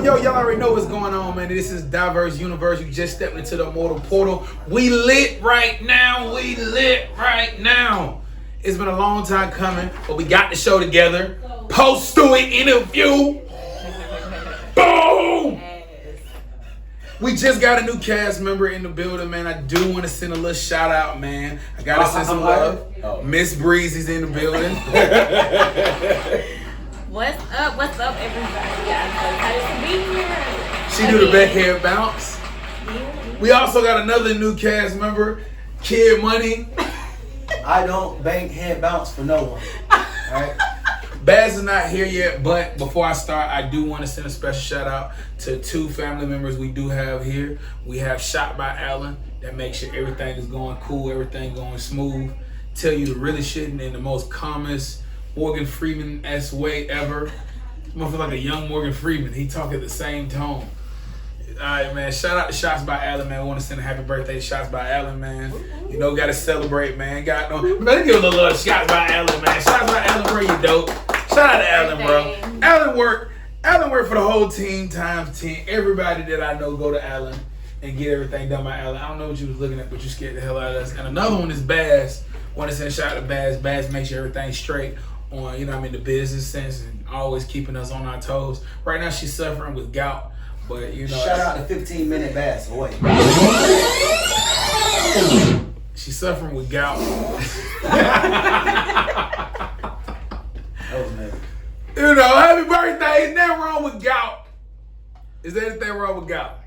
y'all already know what's going on, man. This is Diverse Universe. You just stepped into the Mortal Portal. We lit right now. It's been a long time coming, but we got the show together. Post to it interview. Boom! We just got a new cast member in the building, man. I do want to send a little shout out, man. I gotta send some love. Miss Breezy's in the building. What's up, everybody? I'm so excited to be here. She do the backhand bounce. We also got another new cast member, Kid Money. I don't bank head bounce for no one. Alright? Baz is not here yet, but before I start, I do want to send a special shout out to two family members we do have here. We have Shot by Allen, that makes sure everything is going cool, everything going smooth. Tell you the really shit in the most calmest Morgan Freeman-esque way ever. I feel like a young Morgan Freeman. He talk at the same tone. Alright, man. Shout out to Shots by Allen, man. I want to send a happy birthday to Shots by Allen, man. You know, got to celebrate, man. Let's give a little love to Shots by Allen, man. Shots by Allen, bro, you dope. Shout out to Allen, bro. Allen worked for the whole team times 10. Everybody that I know go to Allen and get everything done by Allen. I don't know what you was looking at, but you scared the hell out of us. And another one is Baz. Want to send a shout out to Baz. Baz makes sure everything's straight on, you know what I mean, the business sense and always keeping us on our toes. Right now she's suffering with gout, but you know. Shout out to 15-minute bass. Oh, wait. She's suffering with gout. That was amazing. You know, happy birthday. Is nothing wrong with gout? Is there anything wrong with gout?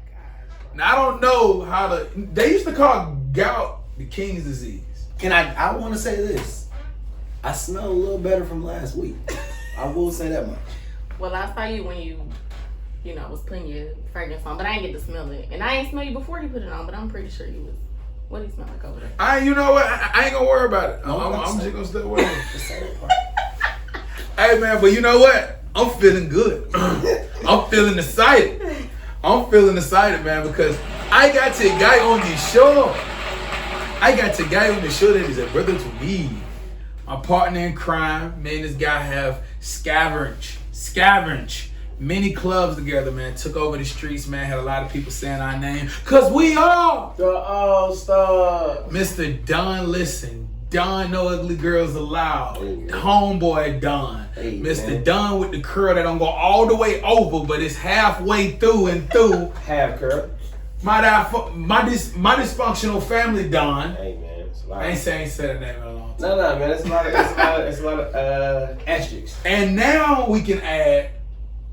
Now I don't know how to. They used to call gout the king's disease. I want to say this. I smell a little better from last week. I will say that much. Well, I saw you when you was putting your fragrance on, but I didn't get to smell it. And I ain't smell you before you put it on, but I'm pretty sure you was. What do you smell like over there? You know what? I ain't gonna worry about it. I'm just gonna stay away. Hey man, but you know what? I'm feeling good. I'm feeling excited. Man, because I got a guy on the show. That is a brother to me. My partner in crime. Me and this guy have scavenged many clubs together, man. Took over the streets, man. Had a lot of people saying our name. Cause we are the All-Star. Mr. Don Listen. Don No Ugly Girls Allowed. Hey, homeboy Don. Hey, Mr. Man. Don with the curl that don't go all the way over, but it's halfway through and through. Half curl. My dysfunctional family Don. Hey man. I ain't said that name in a long time. No, man. It's a lot of asterisks. And now we can add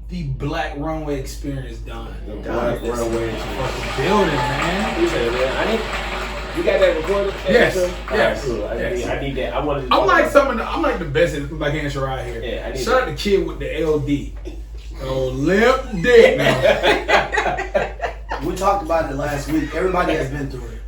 the Black Runway Experience Don. The Black Runway Experience. Building, man. Appreciate it, man. You got that recorded? Yes. Yes. Cool. I need that. I'm like the best at like answer right here. Yeah, I need Shout out the kid with the LD. Oh, limp dick. We talked about it last week. Everybody has been through it.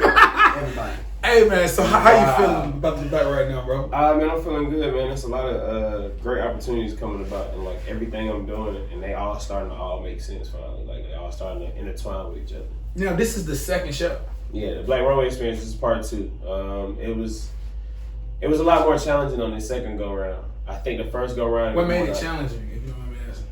Everybody. Hey man, so how you feeling about the back right now, bro? Man, I'm feeling good, man. There's a lot of great opportunities coming about, and like everything I'm doing, and they all starting to all make sense finally. Like they all starting to intertwine with each other. Now this is the second show. Yeah, the Black Runway Experience is part 2. It was a lot more challenging on the second go round. I think the first go round. What made it challenging? If you don't mind me asking.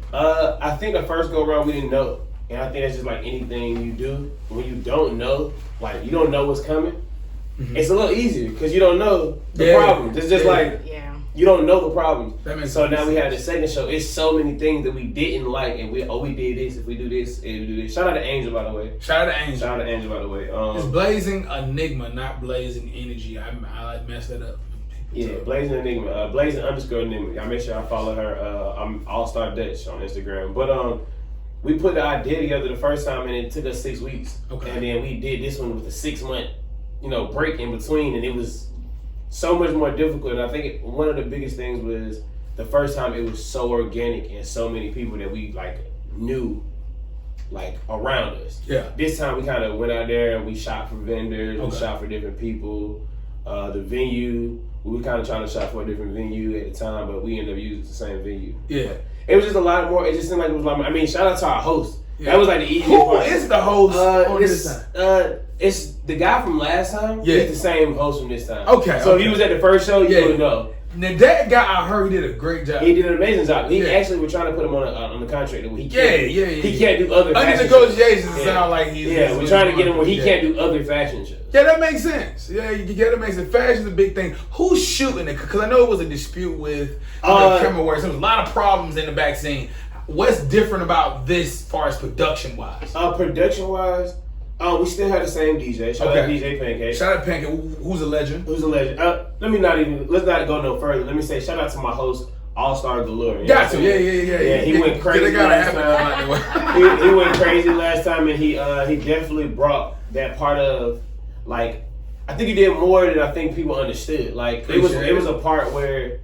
I think the first go round we didn't know, and I think that's just like anything you do when you don't know, like you don't know what's coming. Mm-hmm. It's a little easier because you don't know the problems. It's just you don't know the problems. So now we have the second show. It's so many things that we didn't like, and we did this. If we do this, we do this. Shout out to Angel, by the way. Shout out to Angel, by the way. It's Blazing Enigma, not Blazing Energy. I messed that up. Yeah, Blazing Enigma, Blazing _Enigma. I make sure I follow her. I'm All-Star Dutch on Instagram. But we put the idea together the first time, and it took us 6 weeks. Okay. And then we did this one with a 6-month. Break in between, and it was so much more difficult. And I think one of the biggest things was the first time it was so organic and so many people that we knew around us. Yeah. This time we kind of went out there and we shot for vendors, we shot for different people. The venue, we were kind of trying to shop for a different venue at the time, but we ended up using the same venue. Yeah. It was just a lot more. It just seemed like it was shout out to our host. Yeah. That was the easiest part. Who is the host on this time? It's the guy from last time. Yeah. He's the same host from this time. Okay. So if he was at the first show, you would know. Now that guy, I heard he did a great job. He did an amazing job. He Yeah. actually were trying to put him on the contract where he Yeah. can't. He can't do other Under fashion negotiations, shows. it sound like he's. Yeah, we're trying to get him where he can't do other fashion shows. Yeah, that makes sense. Yeah, that makes sense. Fashion's a big thing. Who's shooting it? Because I know it was a dispute with camera work. There was a lot of problems in the back scene. What's different about this, as far as production wise? Production wise, we still have the same DJ. Shout out DJ Pancake. Shout out Pancake. Who's a legend? Who's a legend? Let's not go no further. Let me say shout out to my host, All-Star Galore. Got to. Yeah. He went crazy last time. He went crazy last time, and he definitely brought that part of, like, I think he did more than I think people understood. Like, it was a part where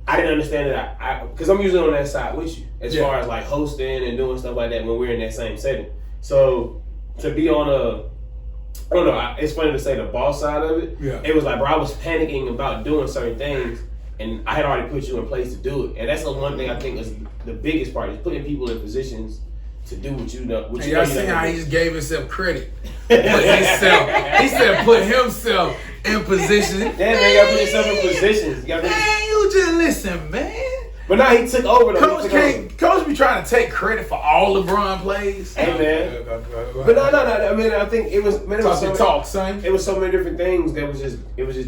I didn't understand that because I'm usually on that side with you as far as like hosting and doing stuff like that when we're in that same setting. So to be on I don't know, it's funny to say the boss side of it. Yeah. It was like, bro, I was panicking about doing certain things, and I had already put you in place to do it. And that's the one thing I think is the biggest part, is putting people in positions to do what you know. And y'all see how he just gave himself credit. He said put himself in position. That man got to put himself in positions. Man, you just listen, man. But now he took over though. Coach be trying to take credit for all LeBron plays. Hey man. But no. I mean, I think it was son. It was so many different things that was just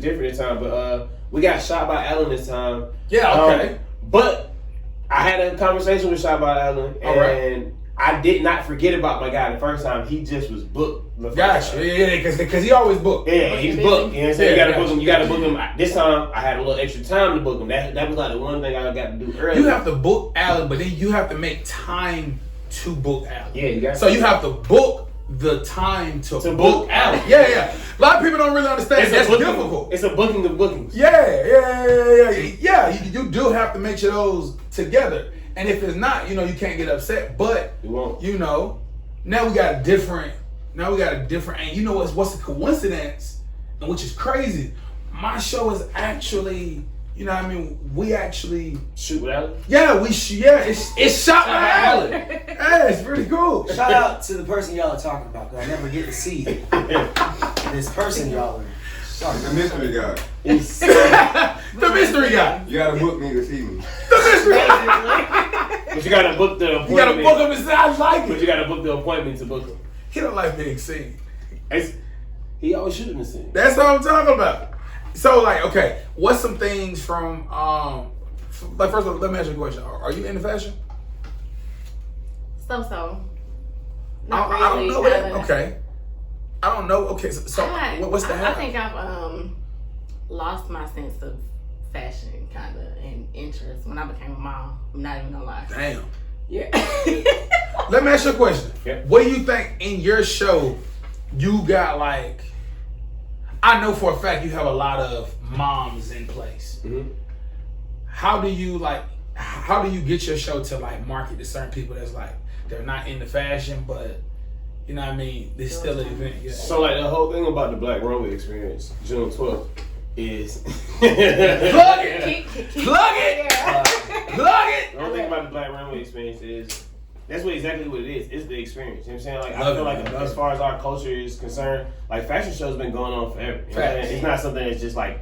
different this time. But we got shot by Allen this time. Yeah, okay. But I had a conversation with Shot by Allen, and I did not forget about my guy the first time. He just was booked. Gotcha. Yeah, because he always booked. Yeah, he's booked. You know what I'm saying? You gotta book him. You gotta book him. This time I had a little extra time to book him. That was like the one thing I got to do early. You have to book Allen, but then you have to make time to book Allen. Yeah, you got. So you have to book the time to book Allen. Yeah. A lot of people don't really understand. That's difficult. It's a booking of bookings. Yeah. You do have to make sure those together. And if it's not, you can't get upset. But You won't. Now we got a different. And you know what's the coincidence, and which is crazy. My show is actually, we actually shoot with Allen. Yeah, it's shot by Allen. Yeah, it's pretty cool. Shout out to the person y'all are talking about, because I never get to see this person y'all are. The mystery guy. The mystery guy. You gotta book me to see me. The mystery guy. But you gotta book the appointment. You gotta book him and say, I like it. But you gotta book the appointment to book him. He don't like being seen. He always shooting the scene. That's what I'm talking about. So, okay, what's some things from, first of all, let me ask you a question. Are you into fashion? So. I don't know. Okay. I don't know. Okay, so what's the I think I've lost my sense of fashion, kind of, and interest when I became a mom. I'm not even gonna lie. Damn. Yeah. Let me ask you a question. Yeah. What do you think in your show you got I know for a fact you have a lot of moms in place. Mm-hmm. How do you get your show to market to certain people that's they're not into fashion, but you know what I mean, there's still an event. Yeah. So the whole thing about the Black Runway experience, June 12th, is Plug it. Plug it. The whole thing about the Black Runway experience is that's exactly what it is. It's the experience. You know what I'm saying? I feel like as far as our culture is concerned, fashion shows been going on forever. You know what I'm saying? It's not something that's just I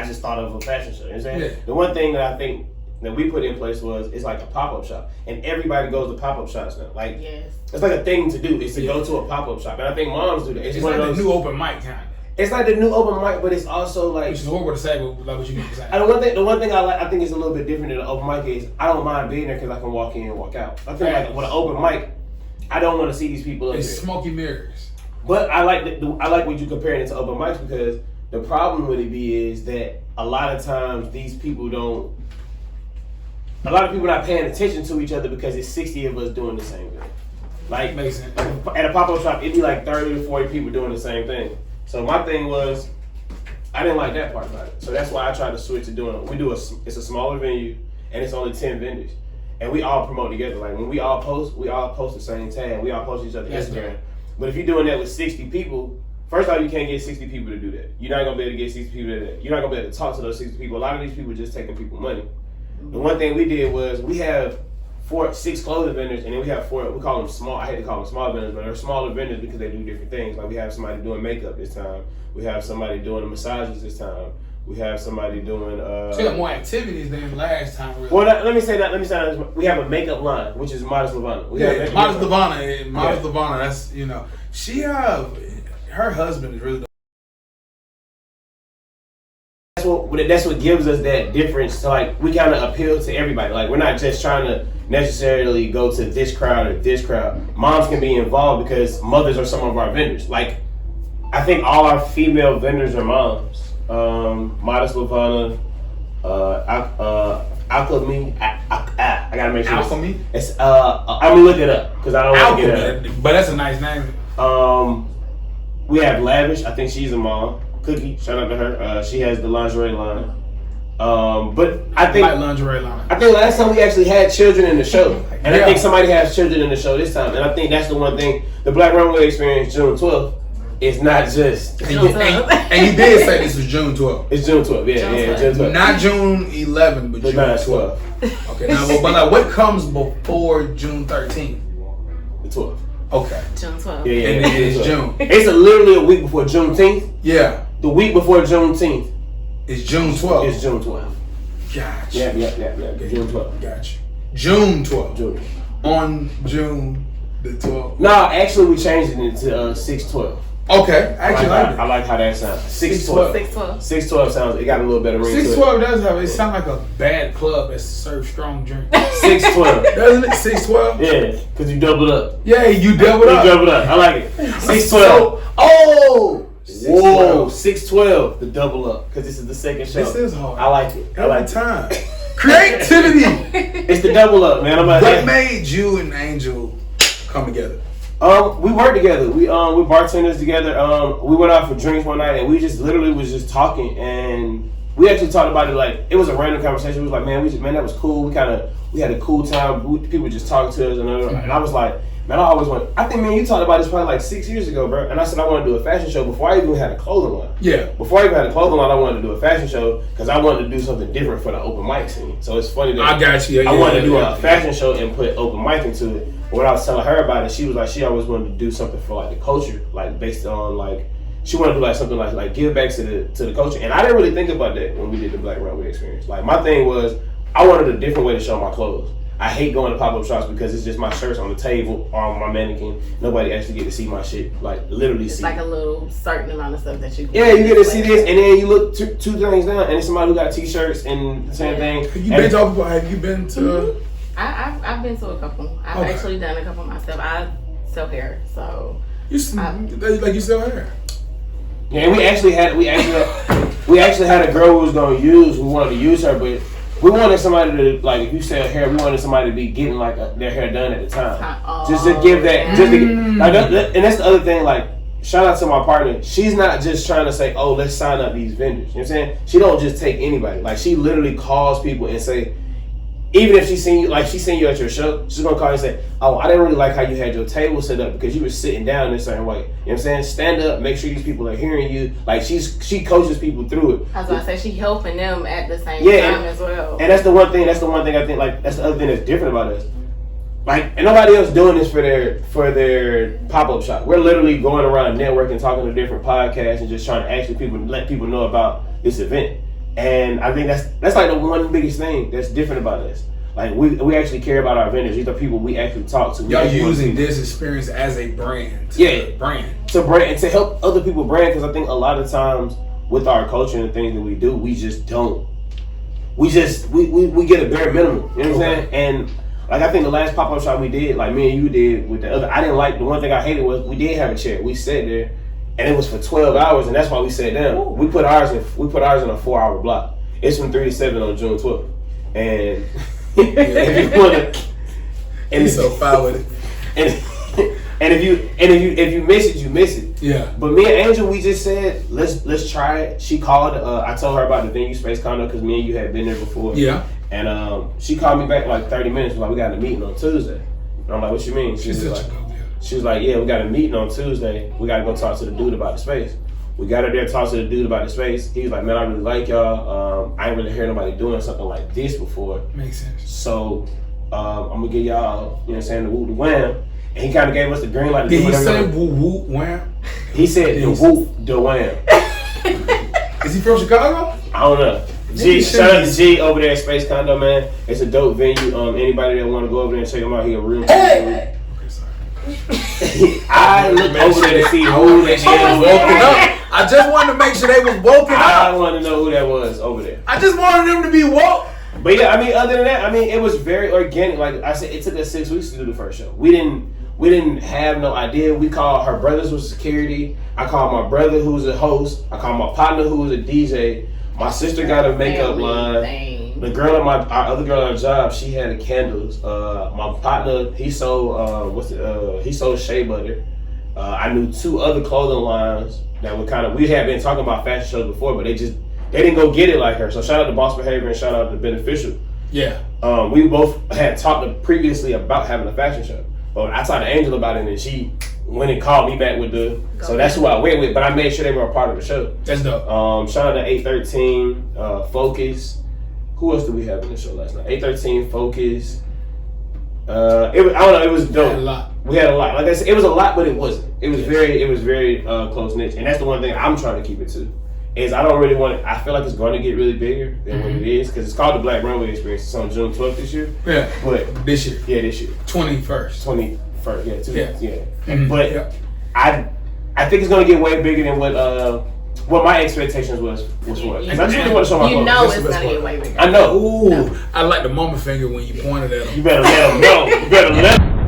just thought of a fashion show. You know what I'm saying? Yeah. The one thing that I think that we put in place was it's like a pop-up shop, and everybody goes to pop-up shops now. Yes. It's like a thing to do. Is to go to a pop-up shop, and I think moms do that. It's like the new open mic kind of. It's like the new open mic, but it's also Which is horrible to say, but what you mean to say. The one thing I think is a little bit different than the open mic is I don't mind being there because I can walk in and walk out. I feel like with an open mic, I don't want to see these people up It's there. smoky mirrors. But I like what you comparing it to open mics, because the problem with it is that a lot of times these people don't. A lot of people not paying attention to each other because it's 60 of us doing the same thing. Makes sense. At a pop-up shop, it'd be 30 to 40 people doing the same thing. So my thing was, I didn't like that part about it. So that's why I tried to switch to doing it. It's a smaller venue, and it's only 10 vendors. And we all promote together. When we all post the same tag. We all post each other's Instagram. But if you're doing that with 60 people, first off, you can't get 60 people to do that. You're not going to be able to get 60 people to do that. You're not going to be able to talk to those 60 people. A lot of these people are just taking people money. The one thing we did was we have 6 clothing vendors, and then we have 4, we call them small, I hate to call them small vendors, but they're smaller vendors because they do different things. We have somebody doing makeup this time. We have somebody doing the massages this time. We have somebody doing. She got more activities than last time. Really. Well, let me say that. We have a makeup line, which is Modest Lavana. Modest Lavana. That's she her husband is really. That's what gives us that difference. To like, we kind of appeal to everybody. Like, we're not just trying to necessarily go to this crowd or this crowd. Moms can be involved because mothers are some of our vendors. Like, I think all our female vendors are moms. Modest Lavana, Alchemy. I gotta make sure. Alchemy. It's I'm gonna look it up because I don't want to get it. But that's a nice name. We have Lavish. I think she's a mom. Cookie, shout out to her. She has the lingerie line. But I think like lingerie line. I think last time we actually had children in the show, and I think somebody has children in the show this time. And I think that's the one thing. The Black Runway Experience, June 12th. It's not just. And you did say this was June 12th. It's June 12th. Yeah, June 12th. Not June 11th, but June 12th. Okay, now, but what comes before June 13th? The 12th. Okay. June 12th. Yeah, and it's June. It's literally a week before Juneteenth. Yeah. The week before Juneteenth. It's June 12th. It's June 12th. Gotcha. Yeah. June 12th. Gotcha. June 12th. June. On June the 12th. No, actually we changed it into 6/12. Okay, actually I like how that sounds. 6/12. 6/12. 6/12 sounds. It got a little better ring to it. 6/12 does have. It sounds like a bad club that serves strong drink. 6/12. Doesn't it? 6/12. Yeah, because you doubled up. Yeah, you doubled up. You doubled up. I like it. 6/12. Oh. 6/12. 6/12. The double up because this is the second show. This is hard. I like it. I like time. Creativity. It's the double up, man. What made you and Angel come together? We worked together. We bartenders together. We went out for drinks one night and we just literally was just talking and we actually talked about it like it was a random conversation. We was like, man, that was cool. We had a cool time. People just talking to us and I was like, man, I think, man, you talked about this probably like 6 years ago, bro. And I said I want to do a fashion show before I even had a clothing line. Yeah. Before I even had a clothing line, I wanted to do a fashion show because I wanted to do something different for the open mic scene. So it's funny that I got you. I wanted to do a fashion show and put open mic into it. But when I was telling her about it, she was like, she always wanted to do something for like the culture, like based on like she wanted to do like something like give back to the culture. And I didn't really think about that when we did the Black Runway Experience. Like my thing was I wanted a different way to show my clothes. I hate going to pop-up shops because it's just my shirts on the table or on my mannequin. Nobody actually get to see my shit, like literally it's see. Like a little certain amount of stuff that you can you get to see this, and then you look two things down, and it's somebody who got t-shirts and the same thing. Have you been to? Mm-hmm. I've been to a couple. I've actually done a couple myself. I sell hair, so You sell hair. Yeah, and we actually had a girl who was gonna use. We wanted to use her, but we wanted somebody to like. If you sell hair, we wanted somebody to be getting like their hair done at the time, just to give that. And that's the other thing. Like, shout out to my partner. She's not just trying to say, "Oh, let's sign up these vendors." You know what I'm saying? She don't just take anybody. Like, she literally calls people and say. Even if she seen you at your show, she's gonna call you and say, "Oh, I didn't really like how you had your table set up because you were sitting down in a certain way." You know what I'm saying? Stand up, make sure these people are hearing you. Like she coaches people through it. I was gonna say she helping them at the same time as well. And that's the one thing. That's the one thing I think. Like that's the other thing that's different about us. Like, and nobody else doing this for their pop-up shop. We're literally going around networking, talking to different podcasts, and just trying to actually let people know about this event. And I think that's like the one biggest thing that's different about us. Like we actually care about our vendors. These are people we actually talk to. Y'all using this experience as a brand. To help other people brand, because I think a lot of times with our culture and the things that we do, we just don't. We get a bare minimum. You know what I'm saying? And like I think the last pop-up shop we did, like me and you did with the other, I didn't like the one thing I hated was we did have a chair. We sat there. And it was for 12 hours, and that's why we sat down. Ooh. We put ours in a 4-hour block. It's from 3 to 7 on June 12th. And if you wanna, and he's so foul with it. And if you miss it, you miss it. Yeah. But me and Angel, we just said let's try it. She called. I told her about the Venue Space condo because me and you had been there before. Yeah. And she called me back like 30 minutes. Was like, we got a meeting on Tuesday. And I'm like, what you mean? She was like, yeah, we got a meeting on Tuesday. We got to go talk to the dude about the space. We got her there, talk to the dude about the space. He was like, man, I really like y'all. I ain't really heard nobody doing something like this before. Makes sense. So I'm going to give y'all, you know what I'm saying, the whoop, the wham. And he kind of gave us the green light. Did he say whoop, whoop, wham? He said the whoop, the wham. Is he from Chicago? I don't know. G, shout out to G over there at Space Condo, man. It's a dope venue. Anybody that want to go over there and check him out, he a real cool dude. I looked over there to see who that was woken up. I just wanted to make sure they was woken up. I wanted to know who that was over there. I just wanted them to be woke. But yeah, I mean, other than that, I mean, it was very organic. Like I said, it took us 6 weeks to do the first show. We didn't have no idea. We called her brothers was security. I called my brother who was a host. I called my partner who was a DJ. My sister got a makeup line. The girl at our other girl at our job, she had the candles. My partner, he sold he sold shea butter. I knew 2 other clothing lines that were we had been talking about fashion shows before, but they didn't go get it like her. So shout out to Boss Behavior and shout out to Beneficial. Yeah. We both had talked previously about having a fashion show. But I talked to Angel about it and she went and called me back with so that's who I went with, but I made sure they were a part of the show. That's dope. Shout out to 813, Focus. Who else did we have in the show last night? 813, Focus. I don't know, it was dope. We had a lot. Like I said, it was a lot, but it wasn't. It was very close knit. And that's the one thing I'm trying to keep it to. Is I don't really want it. I feel like it's going to get really bigger than what it is because it's called the Black Runway Experience. It's on June 12th this year. Yeah. But this year. Yeah, this year. 21st. Yeah, 2 Yeah. weeks. Yeah. Mm-hmm. But yeah. I think it's going to get way bigger than what my expectations was for it. Because I just really want to show my You clothes. know it's going to get way bigger. I know. Ooh, I like the mama finger when you pointed at him. You better let them know. You better let them.